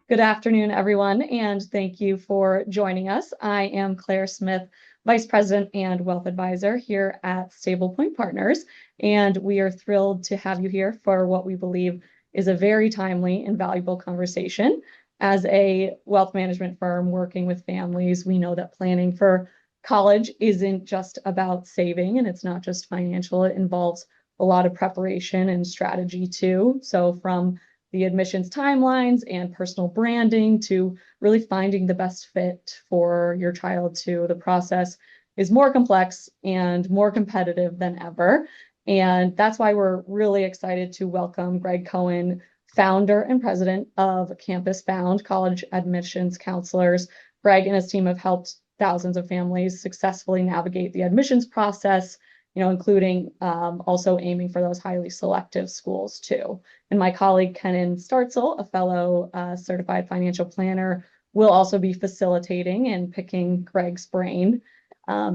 Good afternoon, everyone, and thank you for joining us. I am Claire Smith, Vice President and Wealth Advisor here at Stablepoint Partners, and we are thrilled to have you here for what we believe is a very timely and valuable conversation. As a wealth management firm working with families, we know that planning for college isn't just about saving, and it's not just financial. It involves a lot of preparation and strategy too. So from the admissions timelines and personal branding to really finding the best fit for your child too. The process is more complex and more competitive than ever. And that's why we're really excited to welcome Gregg Cohen, founder and president of Campus Bound College Admissions Counselors. Gregg and his team have helped thousands of families successfully navigate the admissions process, including also aiming for those highly selective schools too. And my colleague, Kenan Startzel, a fellow certified financial planner, will also be facilitating and picking Gregg's brain.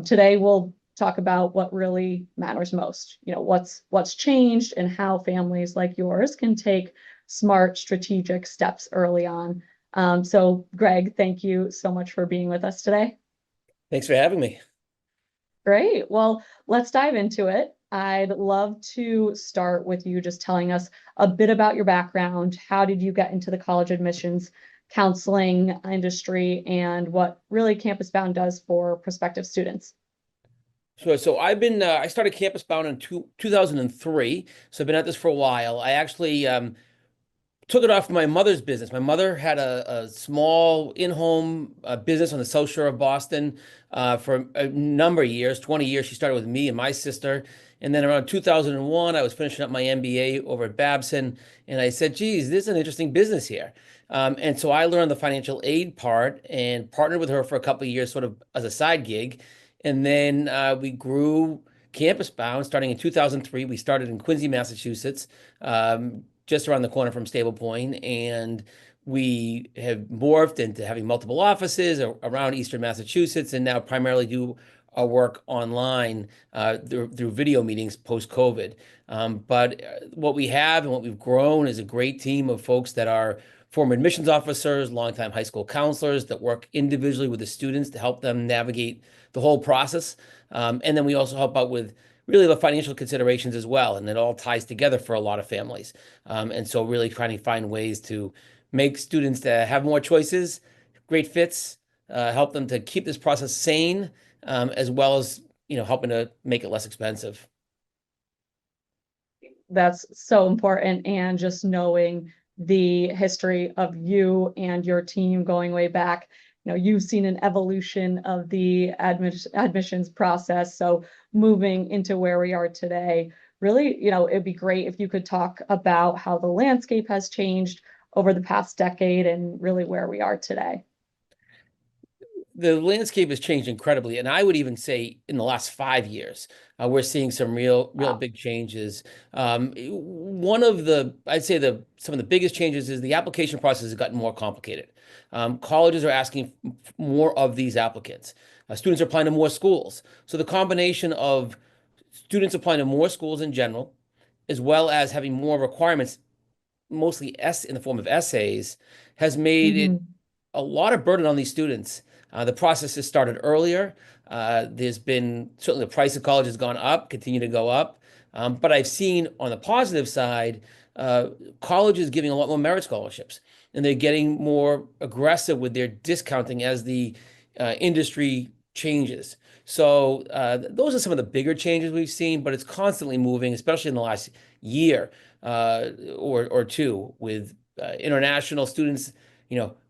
Today, we'll talk about what really matters most, what's changed and how families like yours can take smart, strategic steps early on. So Gregg, thank you so much for being with us today. Thanks for having me. Great. Well, let's dive into it. I'd love to start with you just telling us a bit about your background. How did you get into the college admissions counseling industry and what really Campus Bound does for prospective students? Sure. So I started Campus Bound in 2003. So I've been at this for a while. I actually took it off my mother's business. My mother had a small in-home business on the South Shore of Boston for a number of years, 20 years. She started with me and my sister. And then around 2001, I was finishing up my MBA over at Babson. And I said, geez, this is an interesting business here. And so I learned the financial aid part and partnered with her for a couple of years, sort of as a side gig. And then we grew Campus Bound starting in 2003. We started in Quincy, Massachusetts. Just around the corner from Stablepoint, and we have morphed into having multiple offices around Eastern Massachusetts, and now primarily do our work online through video meetings post-COVID. But what we have and what we've grown is a great team of folks that are former admissions officers, longtime high school counselors that work individually with the students to help them navigate the whole process. And then we also help out with really the financial considerations as well. And it all ties together for a lot of families. And so really trying to find ways to make students to have more choices, great fits, help them to keep this process sane, as well as, helping to make it less expensive. That's so important. And just knowing the history of you and your team going way back, you've seen an evolution of the admissions process. So moving into where we are today, really, it'd be great if you could talk about how the landscape has changed over the past decade and really where we are today. The landscape has changed incredibly, and I would even say in the last 5 years, we're seeing some real Wow. big changes. I'd say some of the biggest changes is the application process has gotten more complicated. Colleges are asking more of these applicants. Students are applying to more schools. So the combination of students applying to more schools in general, as well as having more requirements, mostly in the form of essays, has made it a lot of burden on these students. The process has started earlier. There's been certainly the price of college has gone up, continue to go up. But I've seen on the positive side, colleges giving a lot more merit scholarships, and they're getting more aggressive with their discounting as the industry changes. So those are some of the bigger changes we've seen, but it's constantly moving, especially in the last year or two, with international students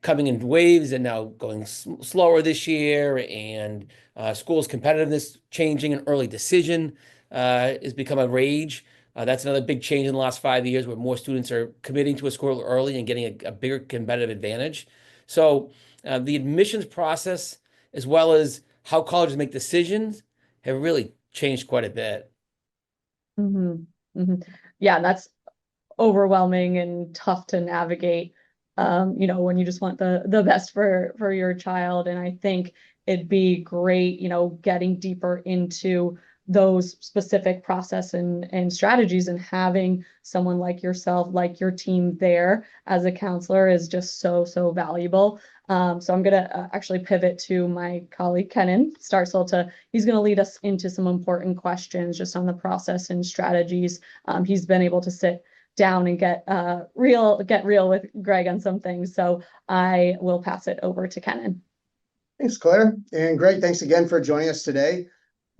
coming in waves and now going slower this year, and schools' competitiveness changing, and early decision has become a rage. That's another big change in the last 5 years, where more students are committing to a school early and getting a bigger competitive advantage. So the admissions process, as well as how colleges make decisions, have really changed quite a bit. Yeah, that's overwhelming and tough to navigate. When you just want the best for your child. And I think it'd be great, getting deeper into those specific process and strategies, and having someone like yourself, like your team there as a counselor is just so, so valuable. So I'm going to actually pivot to my colleague, Kenan Starsel. He's going to lead us into some important questions just on the process and strategies. He's been able to sit down and get real with Gregg on some things. So I will pass it over to Kenan. Thanks, Claire. And Gregg, thanks again for joining us today.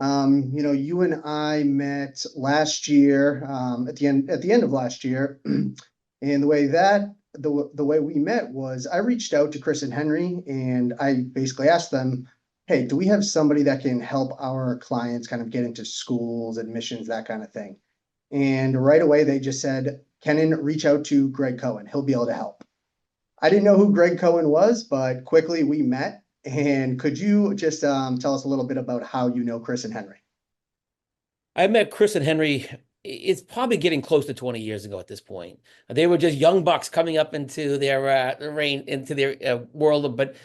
You and I met last year, at the end of last year, and the way we met was I reached out to Chris and Henry, and I basically asked them, "Hey, do we have somebody that can help our clients kind of get into schools, admissions, that kind of thing?" And right away they just said, "Kenan, reach out to Gregg Cohen. He'll be able to help." I didn't know who Gregg Cohen was, but quickly we met. And could you just tell us a little bit about how you know Chris and Henry? I met Chris and Henry, it's probably getting close to 20 years ago at this point. They were just young bucks coming up into their world, but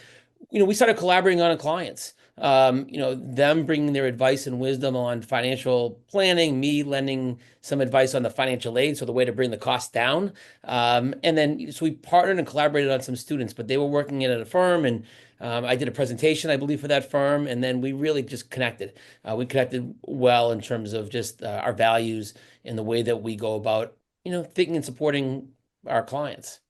we started collaborating on clients. Them bringing their advice and wisdom on financial planning, me lending some advice on the financial aid, so the way to bring the cost down. And then so we partnered and collaborated on some students, but they were working at a firm, and I did a presentation, I believe, for that firm, and then we really just connected. We connected well in terms of just our values and the way that we go about, thinking and supporting our clients.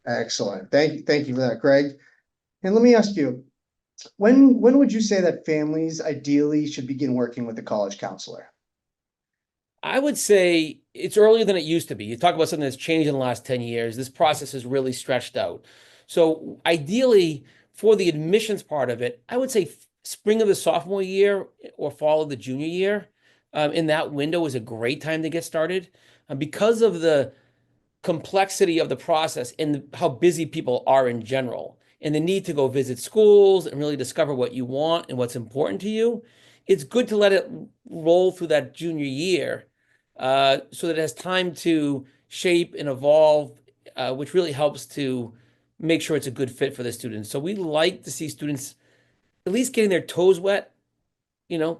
Excellent. Thank you for that, Gregg. And let me ask you, when would you say that families ideally should begin working with a college counselor? I would say it's earlier than it used to be. You talk about something that's changed in the last 10 years. This process has really stretched out. So ideally, for the admissions part of it, I would say spring of the sophomore year or fall of the junior year, in that window is a great time to get started. Because of the complexity of the process and how busy people are in general, and the need to go visit schools and really discover what you want and what's important to you, it's good to let it roll through that junior year, so that it has time to shape and evolve, which really helps to make sure it's a good fit for the students. So we like to see students at least getting their toes wet,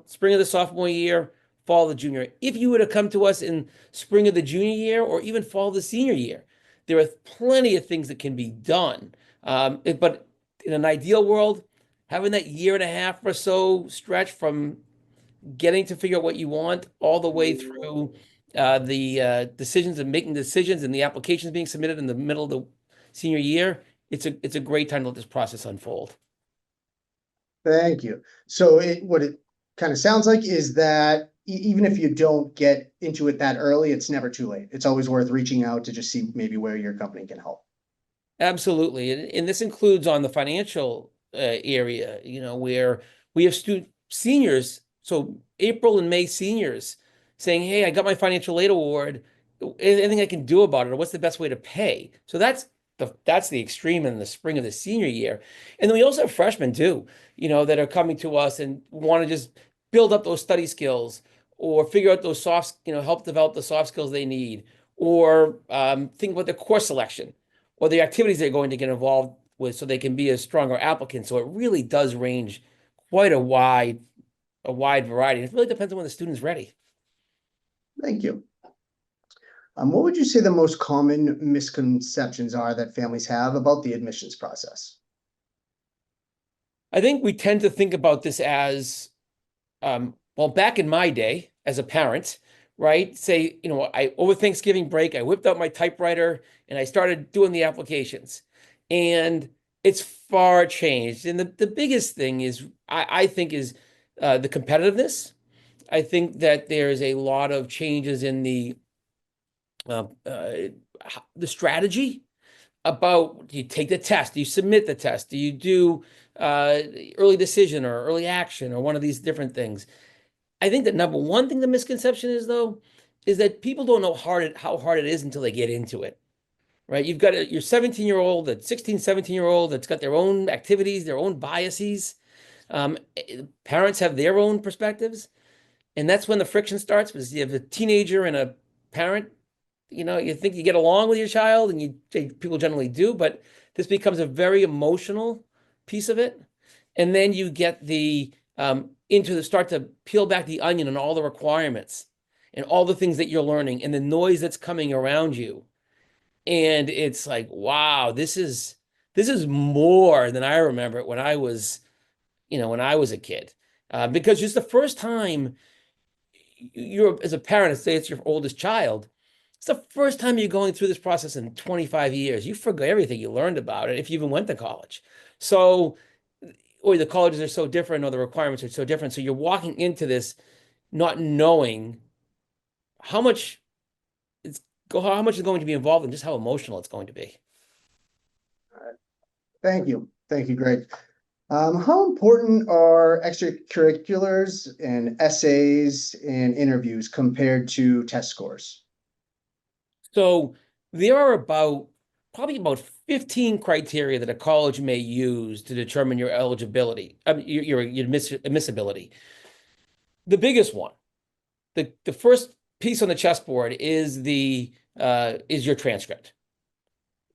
spring of the sophomore year, fall of the junior. If you were to come to us in spring of the junior year or even fall of the senior year, there are plenty of things that can be done. But in an ideal world, having that year and a half or so stretch from getting to figure out what you want all the way through the decisions and making decisions and the applications being submitted in the middle of the senior year, it's a great time to let this process unfold. Thank you. So what it kind of sounds like is that even if you don't get into it that early, it's never too late. It's always worth reaching out to just see maybe where your company can help. Absolutely. And this includes on the financial area, where we have seniors, so April and May seniors saying, "Hey, I got my financial aid award. Anything I can do about it, or what's the best way to pay?" So that's the extreme in the spring of the senior year. And then we also have freshmen too, that are coming to us and want to just build up those study skills or figure out those help develop the soft skills they need, or think about their course selection or the activities they're going to get involved with so they can be a stronger applicant. So it really does range quite a wide variety. It really depends on when the student's ready. Thank you. What would you say the most common misconceptions are that families have about the admissions process? I think we tend to think about this as, well, back in my day as a parent, right? Say, over Thanksgiving break, I whipped out my typewriter and I started doing the applications. And it's far changed. And the biggest thing is, I think, is the competitiveness. I think that there's a lot of changes in the strategy about, do you take the test? Do you submit the test? Do you do early decision or early action or one of these different things? I think the number one thing the misconception is, though, is that people don't know how hard it is until they get into it, right? You've got your 17-year-old, that 16, 17-year-old that's got their own activities, their own biases. Parents have their own perspectives. And that's when the friction starts, because you have a teenager and a parent. You think you get along with your child, and people generally do, but this becomes a very emotional piece of it. And then you get the into the start to peel back the onion on all the requirements and all the things that you're learning and the noise that's coming around you. And it's like, wow, this is more than I remember when I was, when I was a kid. Because just the first time you're, as a parent, say it's your oldest child, it's the first time you're going through this process in 25 years. You forget everything you learned about it if you even went to college. So, or the colleges are so different, or the requirements are so different. So you're walking into this not knowing how much how much is going to be involved and just how emotional it's going to be. Thank you. Thank you, Greg. How important are extracurriculars and essays and interviews compared to test scores? So there are probably about 15 criteria that a college may use to determine your eligibility, your admissibility. The biggest one, the first piece on the chessboard is your transcript,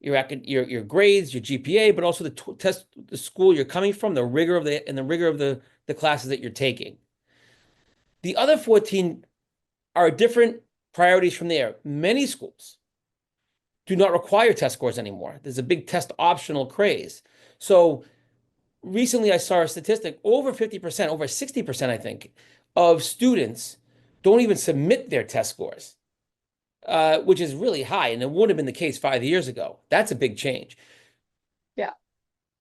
your grades, your GPA, but also the school you're coming from, the rigor of the classes that you're taking. The other 14 are different priorities from there. Many schools do not require test scores anymore. There's a big test optional craze. So recently I saw a statistic, over 50%, over 60%, I think, of students don't even submit their test scores, which is really high. And it wouldn't have been the case 5 years ago. That's a big change. Yeah.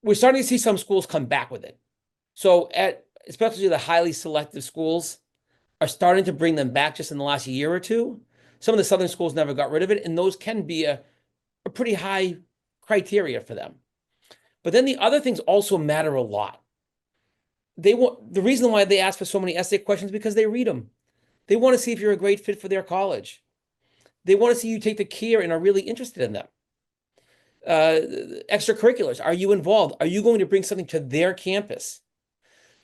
We're starting to see some schools come back with it. So especially the highly selective schools are starting to bring them back just in the last year or two. Some of the southern schools never got rid of it, and those can be a pretty high criteria for them. But then the other things also matter a lot. The reason why they ask for so many essay questions is because they read them. They want to see if you're a great fit for their college. They want to see you take the care and are really interested in them. Extracurriculars, are you involved? Are you going to bring something to their campus?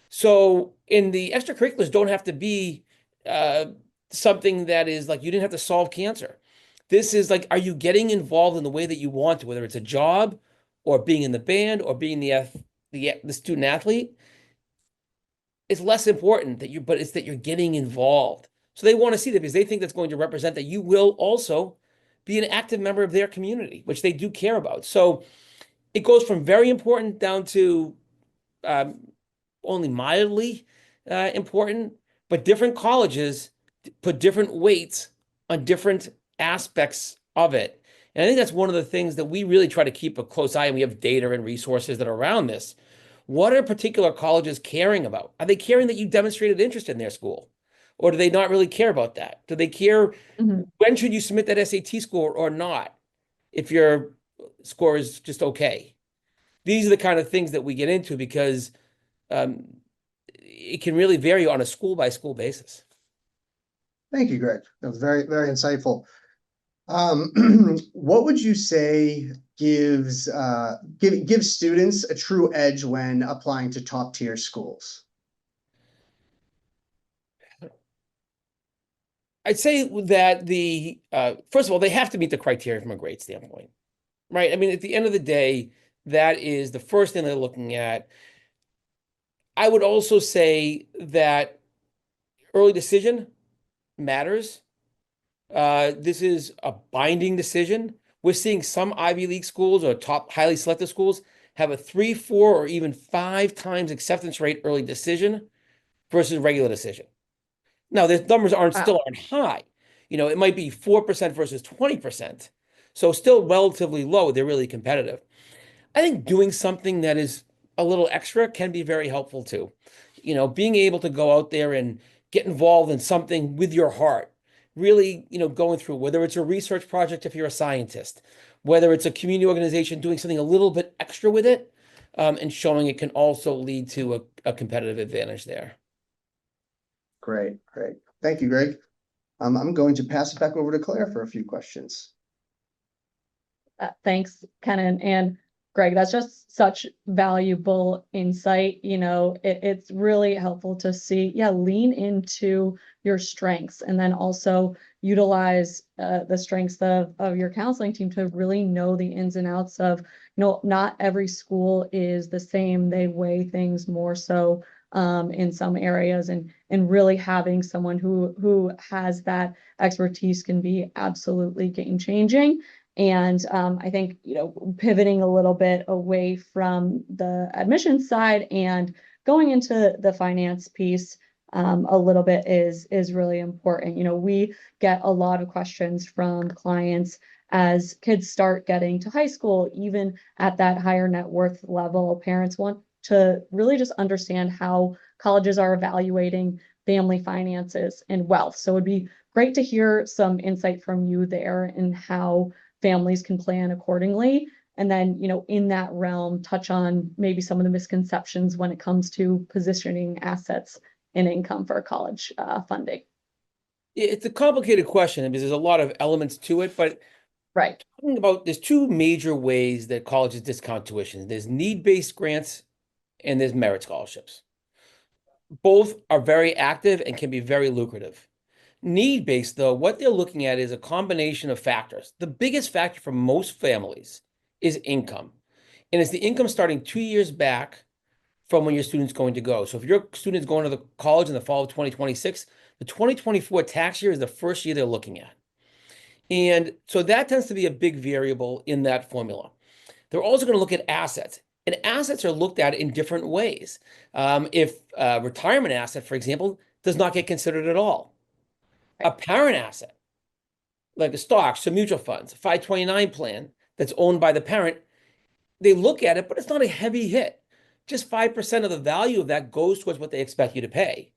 So in the extracurriculars don't have to be something that is like you didn't have to solve cancer. This is like, are you getting involved in the way that you want to, whether it's a job or being in the band or being the student athlete? It's less important but it's that you're getting involved. So they want to see that because they think that's going to represent that you will also be an active member of their community, which they do care about. So it goes from very important down to only mildly important, but different colleges put different weights on different aspects of it. And I think that's one of the things that we really try to keep a close eye on. We have data and resources that are around this. What are particular colleges caring about? Are they caring that you demonstrated interest in their school? Or do they not really care about that? Do they care when should you submit that SAT score or not if your score is just okay? These are the kind of things that we get into because it can really vary on a school by school basis. Thank you, Greg. That was very, very insightful. What would you say gives students a true edge when applying to top tier schools? I'd say that first of all, they have to meet the criteria from a grade standpoint, right? I mean, at the end of the day, that is the first thing they're looking at. I would also say that early decision matters. This is a binding decision. We're seeing some Ivy League schools or top highly selective schools have a 3, 4, or even 5 times acceptance rate early decision versus regular decision. Now, the numbers still aren't high. It might be 4% versus 20%. So still relatively low. They're really competitive. I think doing something that is a little extra can be very helpful too. Being able to go out there and get involved in something with your heart, really, going through, whether it's a research project if you're a scientist, whether it's a community organization doing something a little bit extra with it, and showing it can also lead to a competitive advantage there. Great. Thank you, Greg. I'm going to pass it back over to Claire for a few questions. Thanks, Ken and Greg. That's just such valuable insight. It's really helpful to see, lean into your strengths and then also utilize the strengths of your counseling team to really know the ins and outs of, not every school is the same. They weigh things more so in some areas, and really having someone who has that expertise can be absolutely game changing. And I think, pivoting a little bit away from the admissions side and going into the finance piece a little bit is really important. We get a lot of questions from clients as kids start getting to high school, even at that higher net worth level. Parents want to really just understand how colleges are evaluating family finances and wealth. So it'd be great to hear some insight from you there and how families can plan accordingly. And then, in that realm, touch on maybe some of the misconceptions when it comes to positioning assets and income for college funding. It's a complicated question because there's a lot of elements to it, but Right. talking about, there's two major ways that colleges discount tuition. There's need-based grants and there's merit scholarships. Both are very active and can be very lucrative. Need-based, though, what they're looking at is a combination of factors. The biggest factor for most families is income. And it's the income starting 2 years back from when your student's going to go. So if your student's going to the college in the fall of 2026, the 2024 tax year is the first year they're looking at. And so that tends to be a big variable in that formula. They're also going to look at assets. And assets are looked at in different ways. If a retirement asset, for example, does not get considered at all. A parent asset, like a stocks, some mutual funds, a 529 plan that's owned by the parent, they look at it, but it's not a heavy hit. Just 5% of the value of that goes towards what they expect you to pay.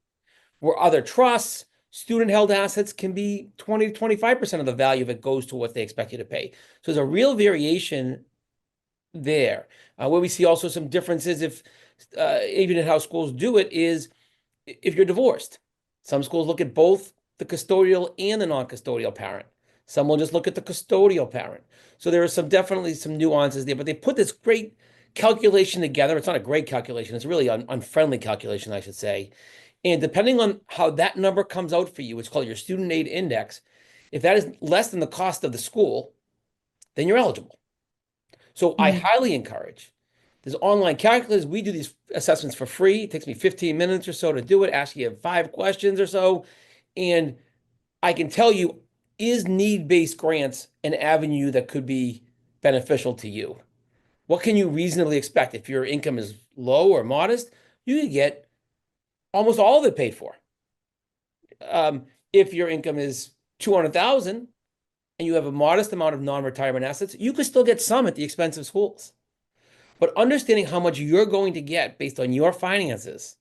Where other trusts, student-held assets can be 20 to 25% of the value of it goes to what they expect you to pay. So there's a real variation there. Where we see also some differences, if even in how schools do it, is if you're divorced. Some schools look at both the custodial and the non-custodial parent. Some will just look at the custodial parent. So there are definitely some nuances there, but they put this great calculation together. It's not a great calculation. It's really an unfriendly calculation, I should say. And depending on how that number comes out for you, it's called your student aid index. If that is less than the cost of the school, then you're eligible. So I highly encourage. There's online calculators. We do these assessments for free. It takes me 15 minutes or so to do it, ask you 5 questions or so. And I can tell you, is need-based grants an avenue that could be beneficial to you? What can you reasonably expect? If your income is low or modest, you could get almost all of it paid for. If your income is 200,000 and you have a modest amount of non-retirement assets, you could still get some at the expense of schools. But understanding how much you're going to get based on your finances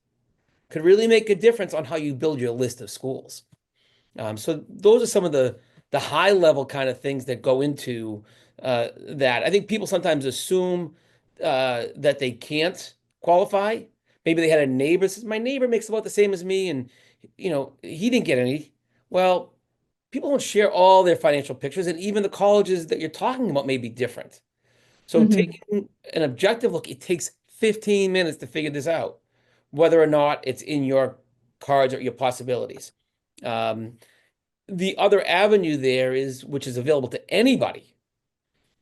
could really make a difference on how you build your list of schools. So those are some of the high level kind of things that go into that. I think people sometimes assume that they can't qualify. Maybe they had a neighbor that says, my neighbor makes about the same as me, and he didn't get any. Well, people don't share all their financial pictures, and even the colleges that you're talking about may be different. So taking an objective look, it takes 15 minutes to figure this out, whether or not it's in your cards or your possibilities. The other avenue there is, which is available to anybody,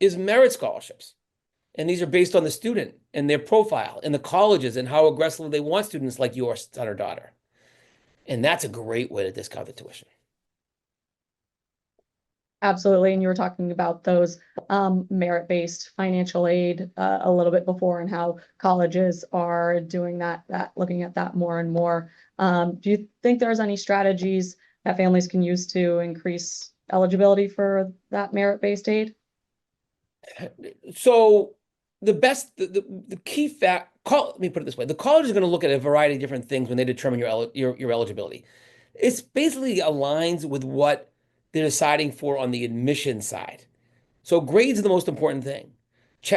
is merit scholarships. And these are based on the student and their profile and the colleges and how aggressively they want students like your son or daughter. And that's a great way to discount the tuition. Absolutely. And you were talking about those merit-based financial aid a little bit before, and how colleges are doing that looking at that more and more. Do you think there's any strategies that families can use to increase eligibility for that merit-based aid? So the key fact, let me put it this way. The college is going to look at a variety of different things when they determine your eligibility. It's basically aligns with what they're deciding for on the admission side. So grades are the most important thing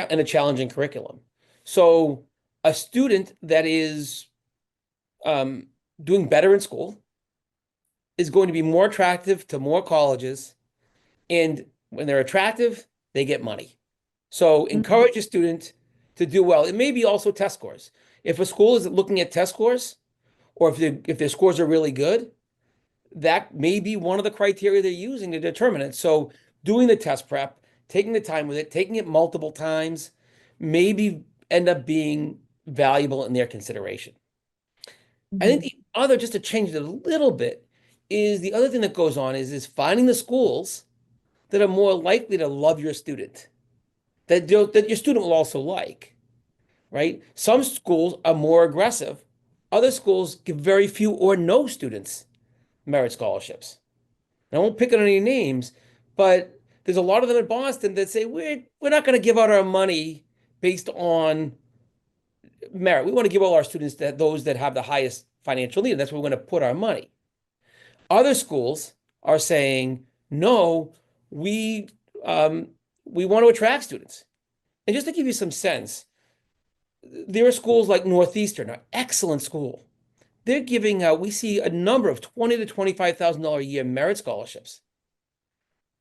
in a challenging curriculum. So a student that is doing better in school is going to be more attractive to more colleges. And when they're attractive, they get money. So encourage a student to do well. It may be also test scores. If a school is looking at test scores, or if their scores are really good, that may be one of the criteria they're using to determine it. So doing the test prep, taking the time with it, taking it multiple times, maybe end up being valuable in their consideration. I think the other, just to change it a little bit, is the other thing that goes on is finding the schools that are more likely to love your student, that your student will also like, right? Some schools are more aggressive. Other schools give very few or no students merit scholarships. And I won't pick on any names, but there's a lot of them in Boston that say we're not going to give out our money based on merit. We want to give all our students that those that have the highest financial need. And that's where we're going to put our money. Other schools are saying, no, we um, we want to attract students. And just to give you some sense, there are schools like Northeastern, an excellent school. They're giving out, we see a number of $20,000 to $25,000 a year merit scholarships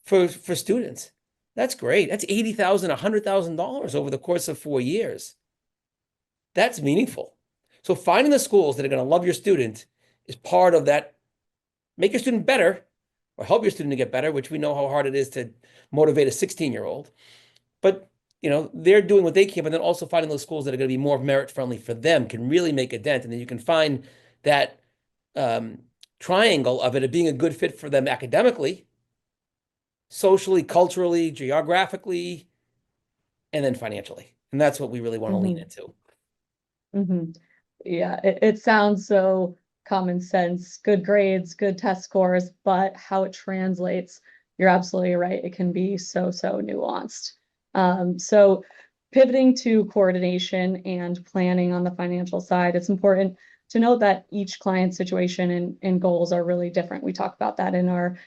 for students. That's great. That's $80,000, $100,000 over the course of 4 years. That's meaningful. So finding the schools that are going to love your student is part of that. Make your student better or help your student to get better, which we know how hard it is to motivate a 16-year-old. But they're doing what they can, but then also finding those schools that are going to be more merit friendly for them can really make a dent. And then you can find that triangle of it being a good fit for them academically, socially, culturally, geographically, and then financially. And that's what we really want to lean into. Yeah, it sounds so common sense, good grades, good test scores, but how it translates, you're absolutely right. It can be so nuanced. So pivoting to coordination and planning on the financial side, it's important to note that each client situation and goals are really different. We talk about that in our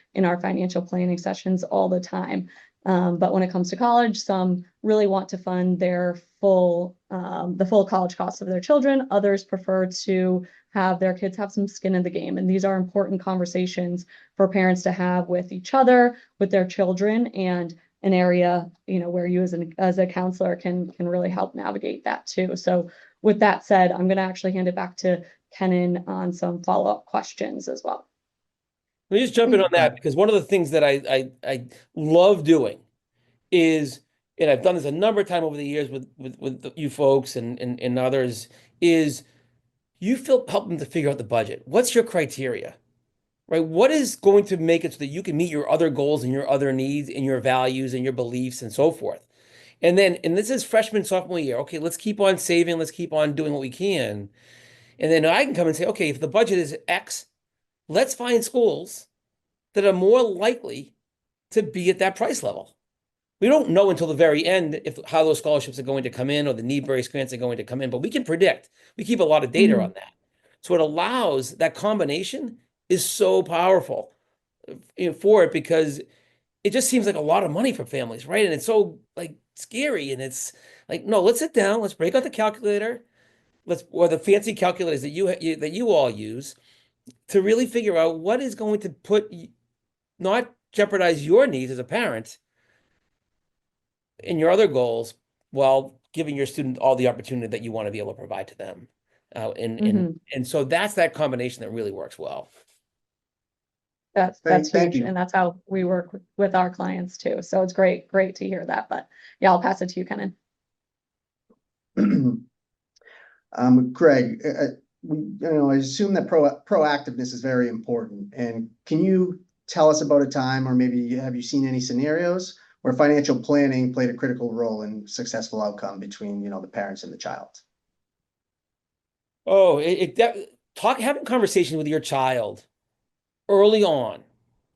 financial planning sessions all the time. But when it comes to college, some really want to fund their the full college costs of their children. Others prefer to have their kids have some skin in the game. And these are important conversations for parents to have with each other, with their children, and an area, where you as a counselor can really help navigate that too. So with that said, I'm going to actually hand it back to Kenan on some follow-up questions as well. Let me just jump in on that, because one of the things that I love doing is, and I've done this a number of times over the years with you folks and others, is help them to figure out the budget. What's your criteria, right? What is going to make it so that you can meet your other goals and your other needs and your values and your beliefs and so forth? And this is freshman, sophomore year. Okay, let's keep on saving. Let's keep on doing what we can. And then I can come and say, okay, if the budget is X, let's find schools that are more likely to be at that price level. We don't know until the very end how those scholarships are going to come in or the need-based grants are going to come in, but we can predict. We keep a lot of data on that. So it allows, that combination is so powerful for it, because it just seems like a lot of money for families, right? And it's so scary, and it's like, no, let's sit down, let's break out the calculator, or the fancy calculators that you all use, to really figure out what is going to not jeopardize your needs as a parent and your other goals, while giving your student all the opportunity that you want to be able to provide to them. And so that's that combination that really works well. That's Thank huge. you. And that's how we work with our clients too. So it's great to hear that. But yeah, I'll pass it to you, Kenan. Gregg, I assume that proactiveness is very important. And can you tell us about a time, or maybe have you seen any scenarios where financial planning played a critical role in successful outcome between, the parents and the child? Oh, having conversations with your child early on,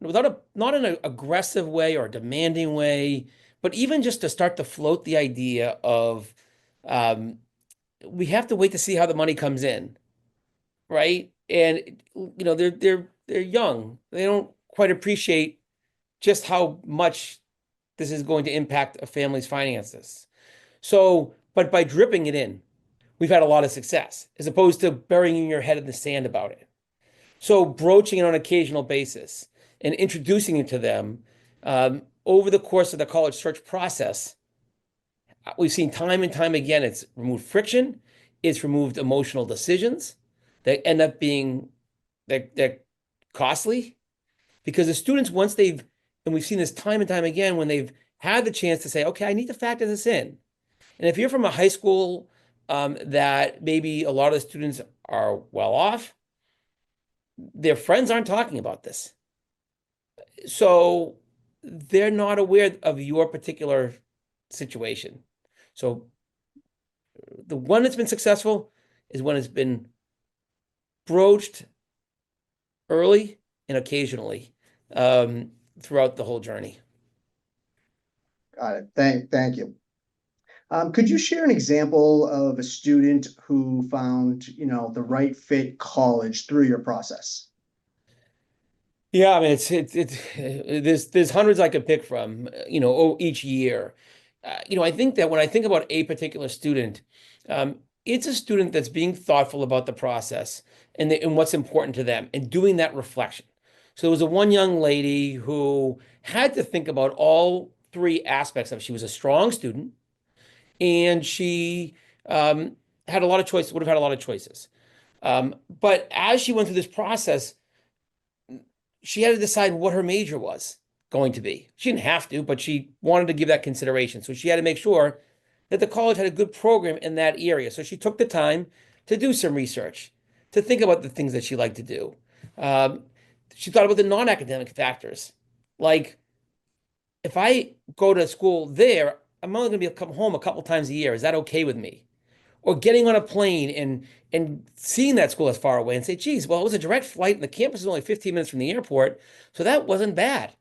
not in an aggressive way or a demanding way, but even just to start to float the idea of, we have to wait to see how the money comes in, right? And they're young. They don't quite appreciate just how much this is going to impact a family's finances. So, but by dripping it in, we've had a lot of success, as opposed to burying your head in the sand about it. So broaching it on an occasional basis and introducing it to them over the course of the college search process, we've seen time and time again, it's removed friction, it's removed emotional decisions that end up being they're costly, because the students, and we've seen this time and time again, when they've had the chance to say, okay, I need to factor this in. And if you're from a high school that maybe a lot of the students are well off, their friends aren't talking about this. So they're not aware of your particular situation. So the one that's been successful is when it's been broached early and occasionally throughout the whole journey. Got it. Thank you. Could you share an example of a student who found, the right fit college through your process? Yeah, I mean there's hundreds I could pick from, each year. I think that when I think about a particular student, it's a student that's being thoughtful about the process and what's important to them and doing that reflection. So there was a one young lady who had to think about all three aspects of it. She was a strong student and she had a lot of choices, would have had a lot of choices. But as she went through this process, she had to decide what her major was going to be. She didn't have to, but she wanted to give that consideration. So she had to make sure that the college had a good program in that area. So she took the time to do some research, to think about the things that she liked to do. Um, she thought about the non-academic factors. Like, if I go to school there, I'm only going to be come home a couple times a year. Is that okay with me? Or getting on a plane and seeing that school as far away and say, geez, well, it was a direct flight and the campus is only 15 minutes from the airport, so that wasn't bad.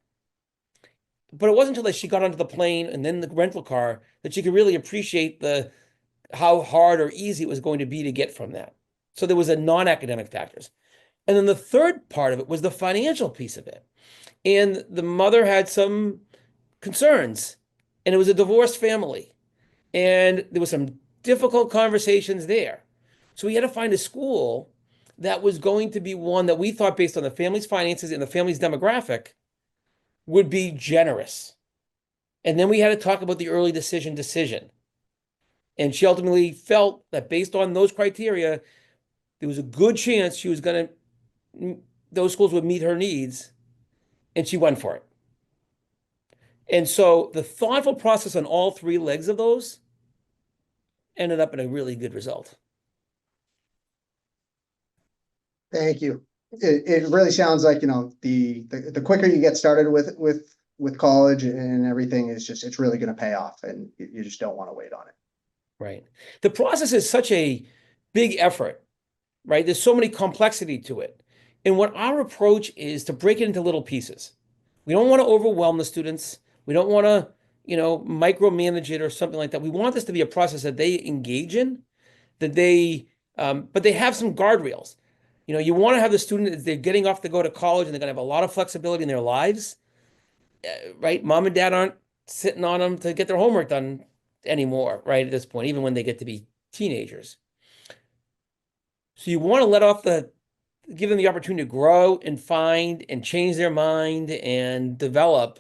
But it wasn't until she got onto the plane and then the rental car that she could really appreciate the how hard or easy it was going to be to get from that. So there was a non-academic factors. And then the third part of it was the financial piece of it. And the mother had some concerns, and it was a divorced family. And there was some difficult conversations there. So we had to find a school that was going to be one that we thought, based on the family's finances and the family's demographic, would be generous. And then we had to talk about the early decision. And she ultimately felt that based on those criteria, there was a good chance she was going to, those schools would meet her needs, and she went for it. And so the thoughtful process on all three legs of those ended up in a really good result. Thank you. It really sounds like, the quicker you get started with college and everything is just, it's really going to pay off, and you just don't want to wait on it. Right. The process is such a big effort, right? There's so many complexity to it. And what our approach is to break it into little pieces. We don't want to overwhelm the students. We don't want to, micromanage it or something like that. We want this to be a process that they engage in, but they have some guardrails. You want to have the student, as they're getting off to go to college and they're going to have a lot of flexibility in their lives, right? Mom and dad aren't sitting on them to get their homework done anymore, right? At this point, even when they get to be teenagers. So you want to give them the opportunity to grow and find and change their mind and develop,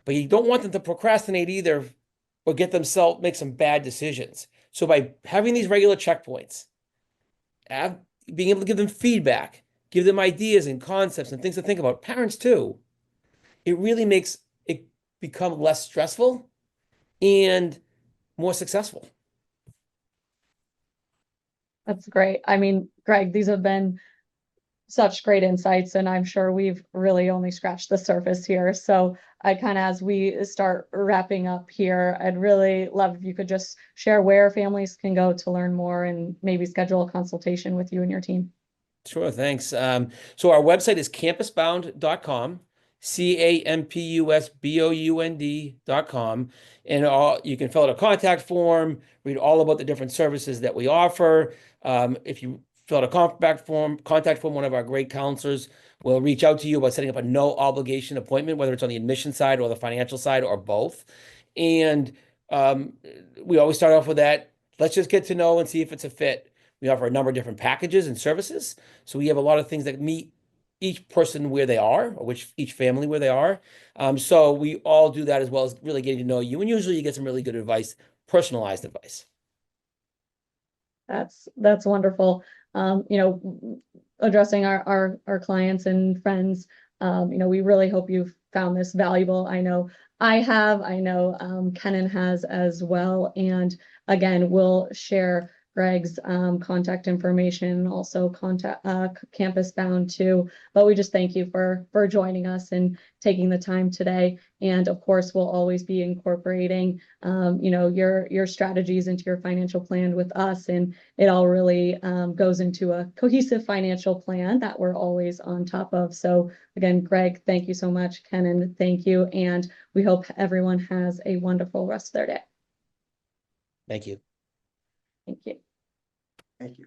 but you don't want them to procrastinate either or make some bad decisions. So by having these regular checkpoints, being able to give them feedback, give them ideas and concepts and things to think about, parents too, it really makes it become less stressful and more successful. That's great. I mean, Greg, these have been such great insights, and I'm sure we've really only scratched the surface here. So as we start wrapping up here, I'd really love if you could just share where families can go to learn more and maybe schedule a consultation with you and your team. Sure, thanks. So our website is campusbound.com, campusbound.com. And you can fill out a contact form, read all about the different services that we offer. If you fill out a contact form, one of our great counselors will reach out to you about setting up a no obligation appointment, whether it's on the admission side or the financial side or both. And we always start off with that. Let's just get to know and see if it's a fit. We offer a number of different packages and services. So we have a lot of things that meet each person where they are, or each family where they are. So we all do that, as well as really getting to know you. And usually you get some really good advice, personalized advice. That's wonderful. Addressing our clients and friends, we really hope you've found this valuable. I know I have, Kenan has as well. And again, we'll share Gregg's contact information, also contact Campus Bound too. But we just thank you for joining us and taking the time today. And of course, we'll always be incorporating your strategies into your financial plan with us, and it all really goes into a cohesive financial plan that we're always on top of. So again, Gregg, thank you so much. Kenan, thank you, and we hope everyone has a wonderful rest of their day. Thank you. Thank you. Thank you.